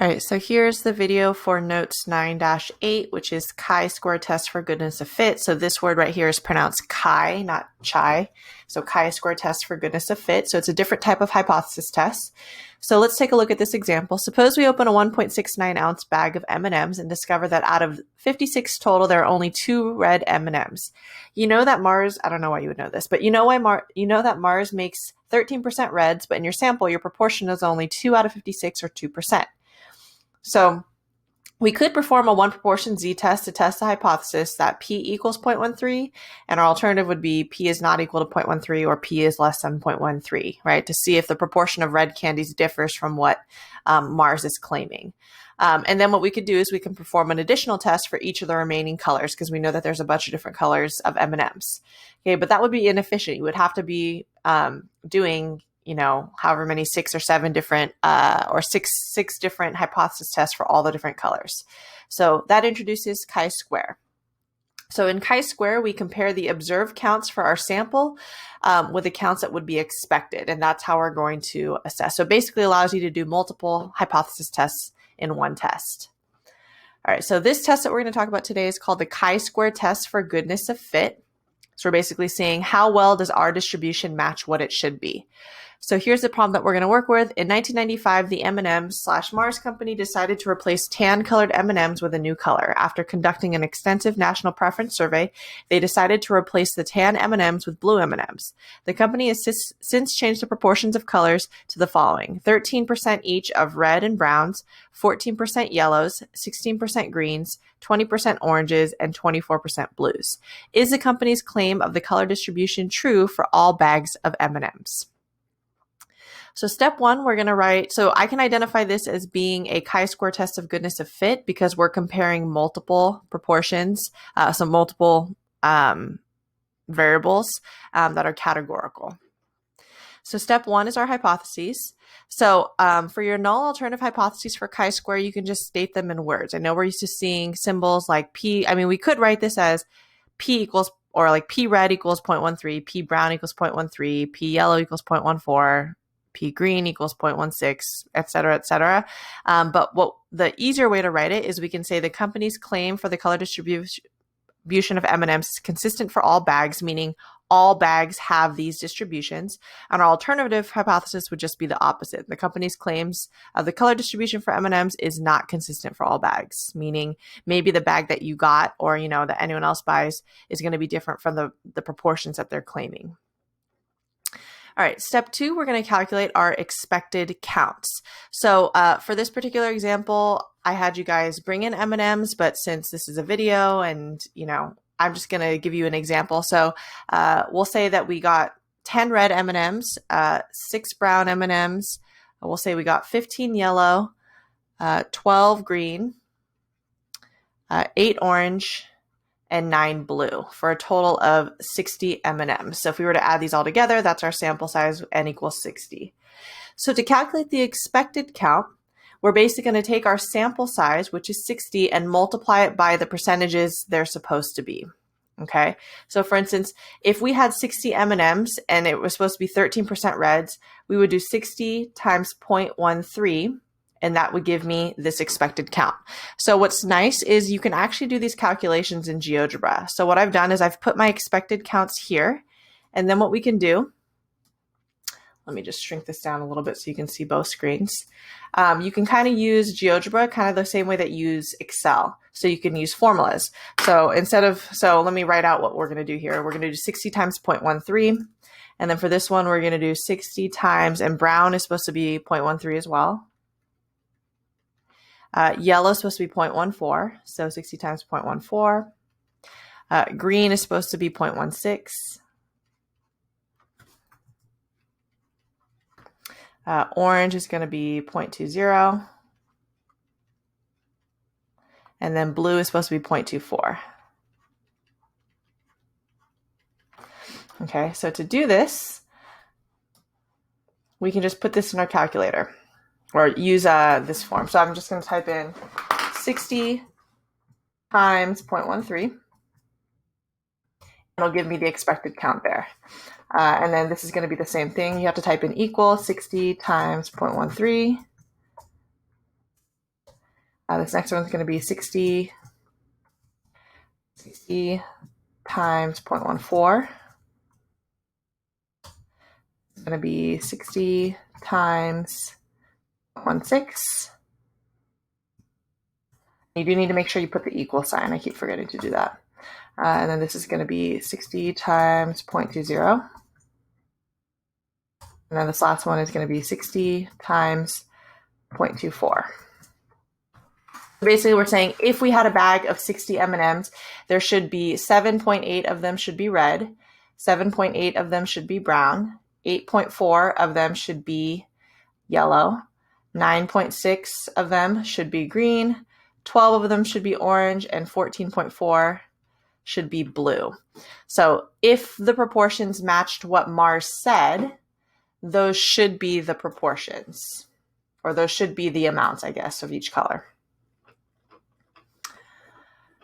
All right, so here's the video for notes 9-8, which is chi-square test for goodness of fit. So this word right here is pronounced chi, not chai. So chi-square test for goodness of fit. So it's a different type of hypothesis test. So let's take a look at this example. Suppose we open a 1.69 ounce bag of M&Ms and discover that out of 56 total, there are only 2 red M&Ms. You know that Mars, I don't know why you would know this, but you know that Mars makes 13% reds, but in your sample, your proportion is only 2 out of 56 or 2%. So we could perform a one proportion z-test to test the hypothesis that p equals 0.13, and our alternative would be p is not equal to 0.13 or p is less than 0.13, right? To see if the proportion of red candies differs from what Mars is claiming. And then what we could do is we can perform an additional test for each of the remaining colors because we know that there's a bunch of different colors of M&Ms. Okay, but that would be inefficient. You would have to be doing however many 6 or 7 different or six different hypothesis tests for all the different colors. So that introduces chi-square. So in chi-square, we compare the observed counts for our sample with the counts that would be expected. And that's how we're going to assess. So it basically allows you to do multiple hypothesis tests in one test. All right, so this test that we're going to talk about today is called the chi-square test for goodness of fit. So we're basically seeing how well does our distribution match what it should be. So here's the problem that we're going to work with. In 1995, the M&Ms/Mars company decided to replace tan-colored M&Ms with a new color. After conducting an extensive national preference survey, they decided to replace the tan M&Ms with blue M&Ms. The company has since changed the proportions of colors to the following: 13% each of red and browns, 14% yellows, 16% greens, 20% oranges, and 24% blues. Is the company's claim of the color distribution true for all bags of M&Ms? So step 1, we're going to write, so I can identify this as being a chi-square test of goodness of fit because we're comparing multiple proportions, so multiple variables that are categorical. So step 1 is our hypotheses. So for your null alternative hypotheses for chi-square, you can just state them in words. I know we're used to seeing symbols like P. I mean, we could write this as P equals, or like P red equals 0.13, P brown equals 0.13, P yellow equals 0.14, P green equals 0.16, et cetera, et cetera. But what the easier way to write it is we can say the company's claim for the color distribution of M&Ms is consistent for all bags, meaning all bags have these distributions. And our alternative hypothesis would just be the opposite. The company's claims of the color distribution for M&Ms is not consistent for all bags, meaning maybe the bag that you got or that anyone else buys is going to be different from the proportions that they're claiming. All right, step 2, we're going to calculate our expected counts. So for this particular example, I had you guys bring in M&Ms, but since this is a video and, I'm just going to give you an example. So we'll say that we got 10 red M&Ms, 6 brown M&Ms. We'll say we got 15 yellow, 12 green, 8 orange, and 9 blue for a total of 60 M&Ms. So if we were to add these all together, that's our sample size, n equals 60. So to calculate the expected count, we're basically going to take our sample size, which is 60, and multiply it by the percentages they're supposed to be. Okay, so for instance, if we had 60 M&Ms and it was supposed to be 13% reds, we would do 60 times 0.13, and that would give me this expected count. So what's nice is you can actually do these calculations in GeoGebra. So what I've done is I've put my expected counts here, and then what we can do, let me just shrink this down a little bit so you can see both screens. You can kind of use GeoGebra kind of the same way that you use Excel. So you can use formulas. So let me write out what we're going to do here. We're going to do 60 times 0.13. And then for this one, we're going to do 60 times, and brown is supposed to be 0.13 as well. Yellow is supposed to be 0.14, so 60 times 0.14. Green is supposed to be 0.16. Orange is going to be 0.20. And then blue is supposed to be 0.24. Okay, so to do this, we can just put this in our calculator or use this form. So I'm just going to type in 60 times 0.13. And it'll give me the expected count there. And then this is going to be the same thing. You have to type in equal 60 times 0.13 This next one's going to be 60 times 0.14. It's going to be 60 times 0.16. You do need to make sure you put the equal sign. I keep forgetting to do that. And then this is going to be 60 times 0.20. And then this last one is going to be 60 times 0.24. Basically, we're saying if we had a bag of 60 M&Ms, there should be 7.8 of them should be red, 7.8 of them should be brown, 8.4 of them should be yellow, 9.6 of them should be green, 12 of them should be orange, and 14.4 should be blue. So if the proportions matched what Mars said, those should be the proportions, or those should be the amounts, I guess, of each color.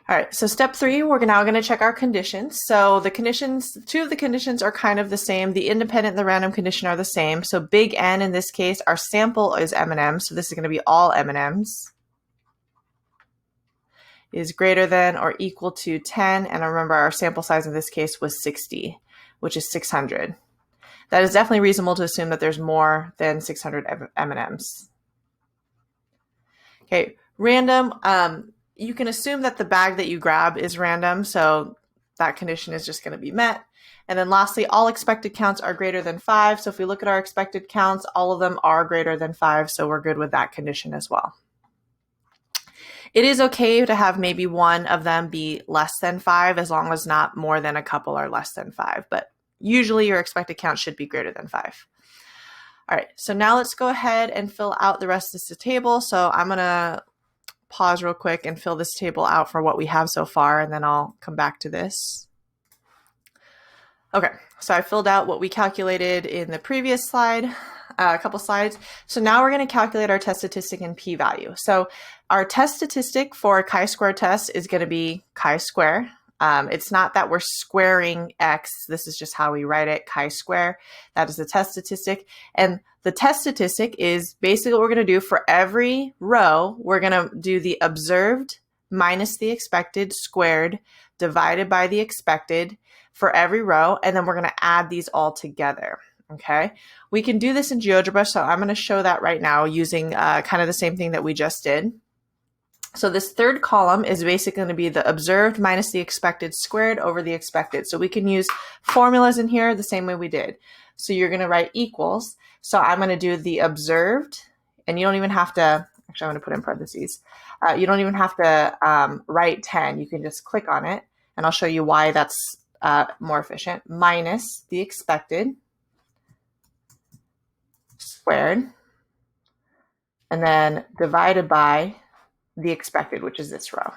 All right, so step 3, we're now going to check our conditions. So the conditions, 2 of the conditions are kind of the same. The independent and the random condition are the same. So big N in this case, our sample is M&Ms. So this is going to be all M&Ms. Is greater than or equal to 10. And remember, our sample size in this case was 60, which is 600. That is definitely reasonable to assume that there's more than 600 M&Ms. Okay, random. You can assume that the bag that you grab is random, so that condition is just going to be met. And then lastly, all expected counts are greater than 5. So if we look at our expected counts, all of them are greater than 5, so we're good with that condition as well. It is okay to have maybe one of them be less than 5 as long as not more than a couple are less than 5, but usually your expected count should be greater than 5. All right, so now let's go ahead and fill out the rest of the table. So I'm going to pause real quick and fill this table out for what we have so far, and then I'll come back to this. Okay, so I filled out what we calculated in the previous slide, a couple slides. So now we're going to calculate our test statistic and p-value. So our test statistic for a chi-square test is going to be chi-square. It's not that we're squaring x. This is just how we write it, chi-square. That is the test statistic. And the test statistic is basically what we're going to do for every row. We're going to do the observed minus the expected squared divided by the expected for every row. And then we're going to add these all together. Okay. We can do this in GeoGebra. So I'm going to show that right now using kind of the same thing that we just did. So this third column is basically going to be the observed minus the expected squared over the expected. So we can use formulas in here the same way we did. So you're going to write equals. So I'm going to do the observed, and you don't even have to, actually I'm going to put in parentheses. You don't even have to write 10. You can just click on it, and I'll show you why that's more efficient. Minus the expected squared, and then divided by the expected, which is this row.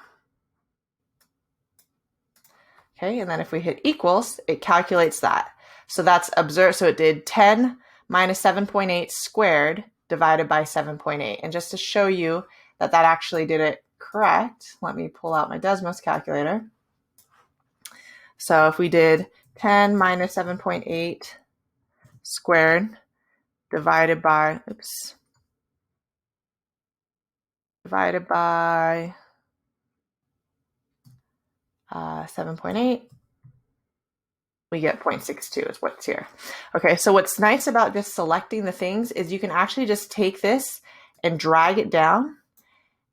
Okay, and then if we hit equals, it calculates that. So that's observed. So it did 10 minus 7.8 squared divided by 7.8. And just to show you that that actually did it correct, let me pull out my Desmos calculator. So if we did 10 minus 7.8 squared divided by, divided by 7.8, we get 0.62 is what's here. Okay, so what's nice about just selecting the things is you can actually just take this and drag it down,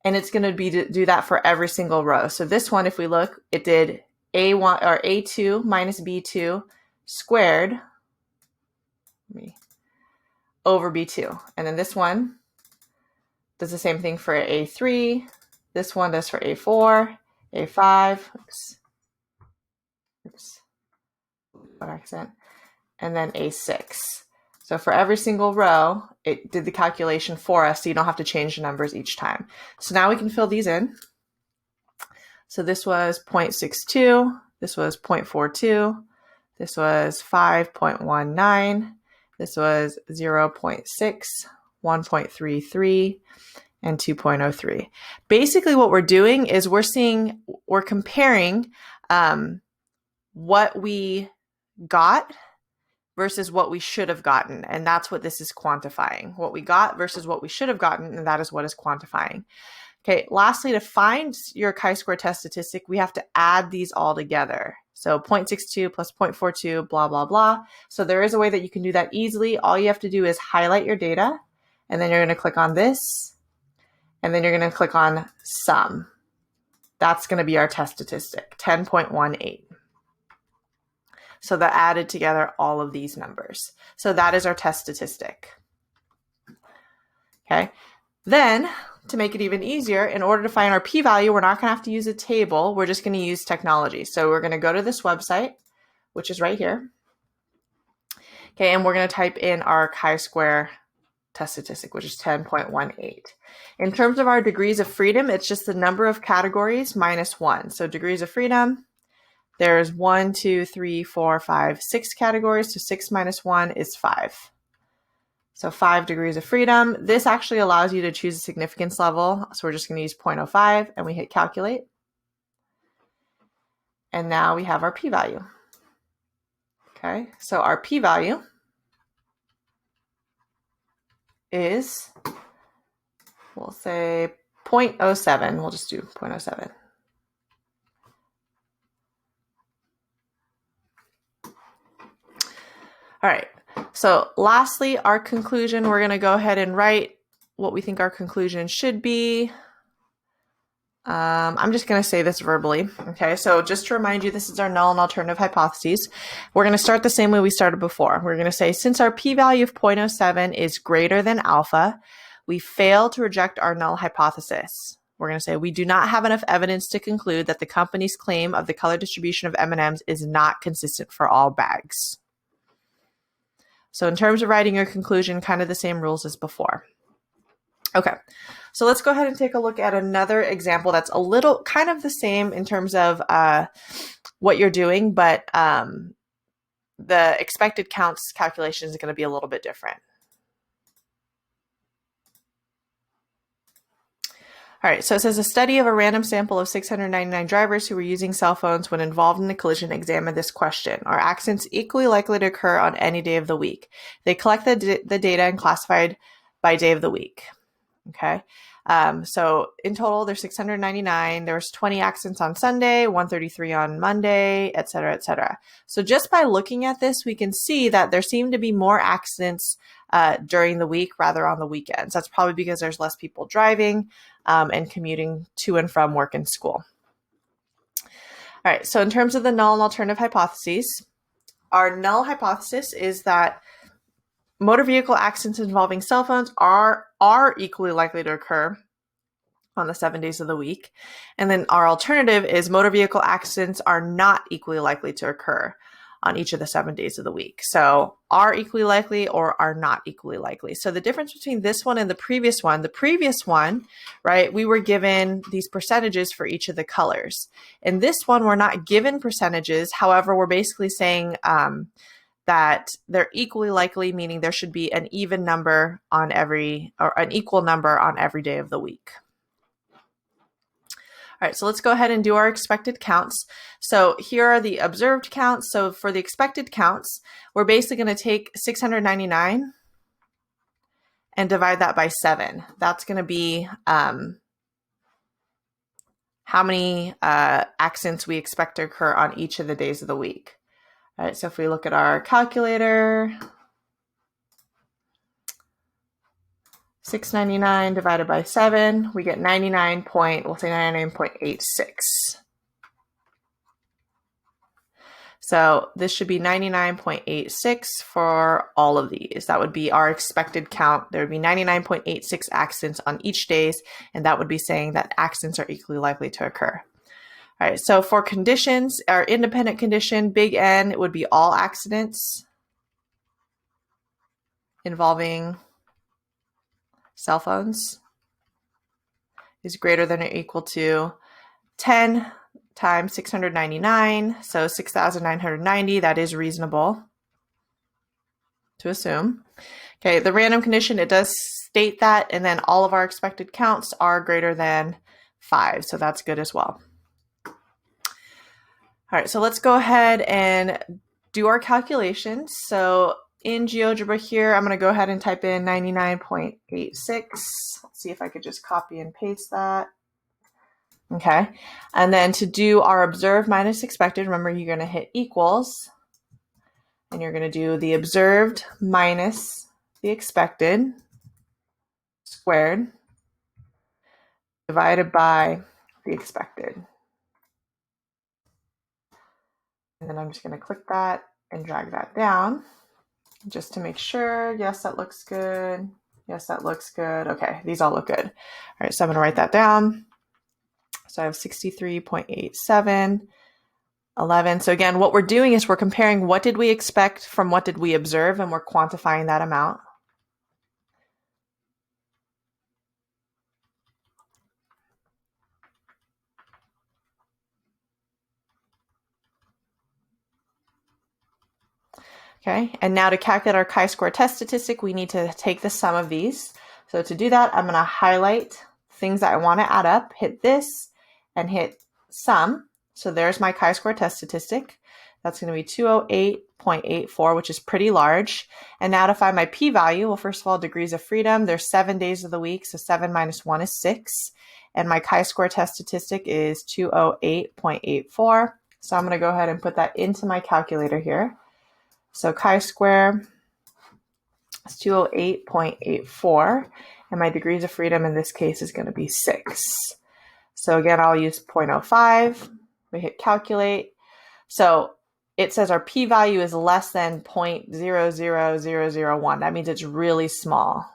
and it's going to be do that for every single row. So this one, if we look, it did A1 or A2 minus B2 squared over B2. And then this one does the same thing for A3. This one does for A4, A5, what accent, and then A6. So for every single row, it did the calculation for us, so you don't have to change the numbers each time. So now we can fill these in. So this was 0.62, this was 0.42, this was 5.19, this was 0.6, 1.33, and 2.03. Basically what we're doing is we're comparing what we got versus what we should have gotten. And that's what this is quantifying. What we got versus what we should have gotten, and that is what is quantifying. Okay, lastly, to find your chi-square test statistic, we have to add these all together. So 0.62 plus 0.42, blah, blah, blah. So there is a way that you can do that easily. All you have to do is highlight your data, and then you're going to click on this, and then you're going to click on sum. That's going to be our test statistic, 10.18. So that added together all of these numbers. So that is our test statistic. Okay. Then, to make it even easier, in order to find our p-value, we're not going to have to use a table. We're just going to use technology. So we're going to go to this website, which is right here. Okay, and we're going to type in our chi-square test statistic, which is 10.18. In terms of our degrees of freedom, it's just the number of categories minus 1. So degrees of freedom, there's 1, 2, 3, 4, 5, 6 categories. So 6 minus 1 is 5. So 5 degrees of freedom. This actually allows you to choose a significance level. So we're just going to use 0.05 and we hit calculate. And now we have our p-value. Okay, so our p-value is, we'll say 0.07. We'll just do 0.07. All right. So lastly, our conclusion, we're going to go ahead and write what we think our conclusion should be. I'm just going to say this verbally. Okay, so just to remind you, this is our null and alternative hypotheses. We're going to start the same way we started before. We're going to say, since our p-value of 0.07 is greater than alpha, we fail to reject our null hypothesis. We're going to say, we do not have enough evidence to conclude that the company's claim of the color distribution of M&Ms is not consistent for all bags. So in terms of writing your conclusion, kind of the same rules as before. Okay, so let's go ahead and take a look at another example that's a little kind of the same in terms of what you're doing, but the expected counts calculation is going to be a little bit different. All right, so it says a study of a random sample of 699 drivers who were using cell phones when involved in a collision examined this question. Are accidents equally likely to occur on any day of the week? They collected the data and classified by day of the week. Okay, so in total, there's 699. There was 20 accidents on Sunday, 133 on Monday, et cetera, et cetera. So just by looking at this, we can see that there seem to be more accidents during the week rather on the weekends. That's probably because there's less people driving and commuting to and from work and school. All right, so in terms of the null and alternative hypotheses, our null hypothesis is that motor vehicle accidents involving cell phones are equally likely to occur on the 7 days of the week. And then our alternative is motor vehicle accidents are not equally likely to occur on each of the 7 days of the week. So are equally likely or are not equally likely. So the difference between this one and the previous one, right, we were given these percentages for each of the colors. In this one, we're not given percentages. However, we're basically saying that they're equally likely, meaning there should be an even number on every, or an equal number on every day of the week. All right, so let's go ahead and do our expected counts. So here are the observed counts. So for the expected counts, we're basically going to take 699 and divide that by 7. That's going to be how many accidents we expect to occur on each of the days of the week. All right, so if we look at our calculator, 699 divided by 7, we get 99.86. So this should be 99.86 for all of these. That would be our expected count. There would be 99.86 accidents on each days, and that would be saying that accidents are equally likely to occur. All right, so for conditions, our independent condition, big N, it would be all accidents involving cell phones is greater than or equal to 10 times 699, so 6,990. That is reasonable to assume. Okay, the random condition, it does state that, and then all of our expected counts are greater than 5, so that's good as well. All right, so let's go ahead and do our calculations. So in GeoGebra here, I'm going to go ahead and type in 99.86. Let's see if I could just copy and paste that. Okay. And then to do our observed minus expected, remember you're going to hit equals. And you're going to do the observed minus the expected squared divided by the expected. And then I'm just going to click that and drag that down just to make sure. Yes, that looks good. Yes, that looks good. Okay, these all look good. All right, so I'm going to write that down. So I have 63.87. 11. So again, what we're doing is we're comparing what did we expect from what did we observe, and we're quantifying that amount. Okay, and now to calculate our chi-square test statistic, we need to take the sum of these. So to do that, I'm going to highlight things that I want to add up, hit this, and hit sum. So there's my chi-square test statistic. That's going to be 208.84, which is pretty large. And now to find my p-value, well, first of all, degrees of freedom, there's 7 days of the week, so 7 minus 1 is 6. And my chi-square test statistic is 208.84. So I'm going to go ahead and put that into my calculator here. So chi-square is 208.84, and my degrees of freedom in this case is going to be 6. So again, I'll use 0.05. We hit calculate. So it says our p-value is less than 0.00001. That means it's really small.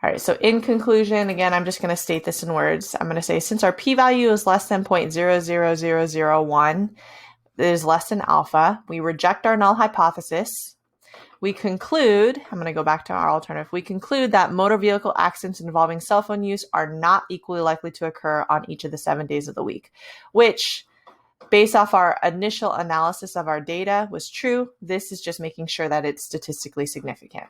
All right, so in conclusion, again, I'm just going to state this in words. I'm going to say since our p-value is less than 0.00001, it is less than alpha, we reject our null hypothesis. We conclude, I'm going to go back to our alternative, we conclude that motor vehicle accidents involving cell phone use are not equally likely to occur on each of the 7 days of the week, which, based off our initial analysis of our data, was true. This is just making sure that it's statistically significant.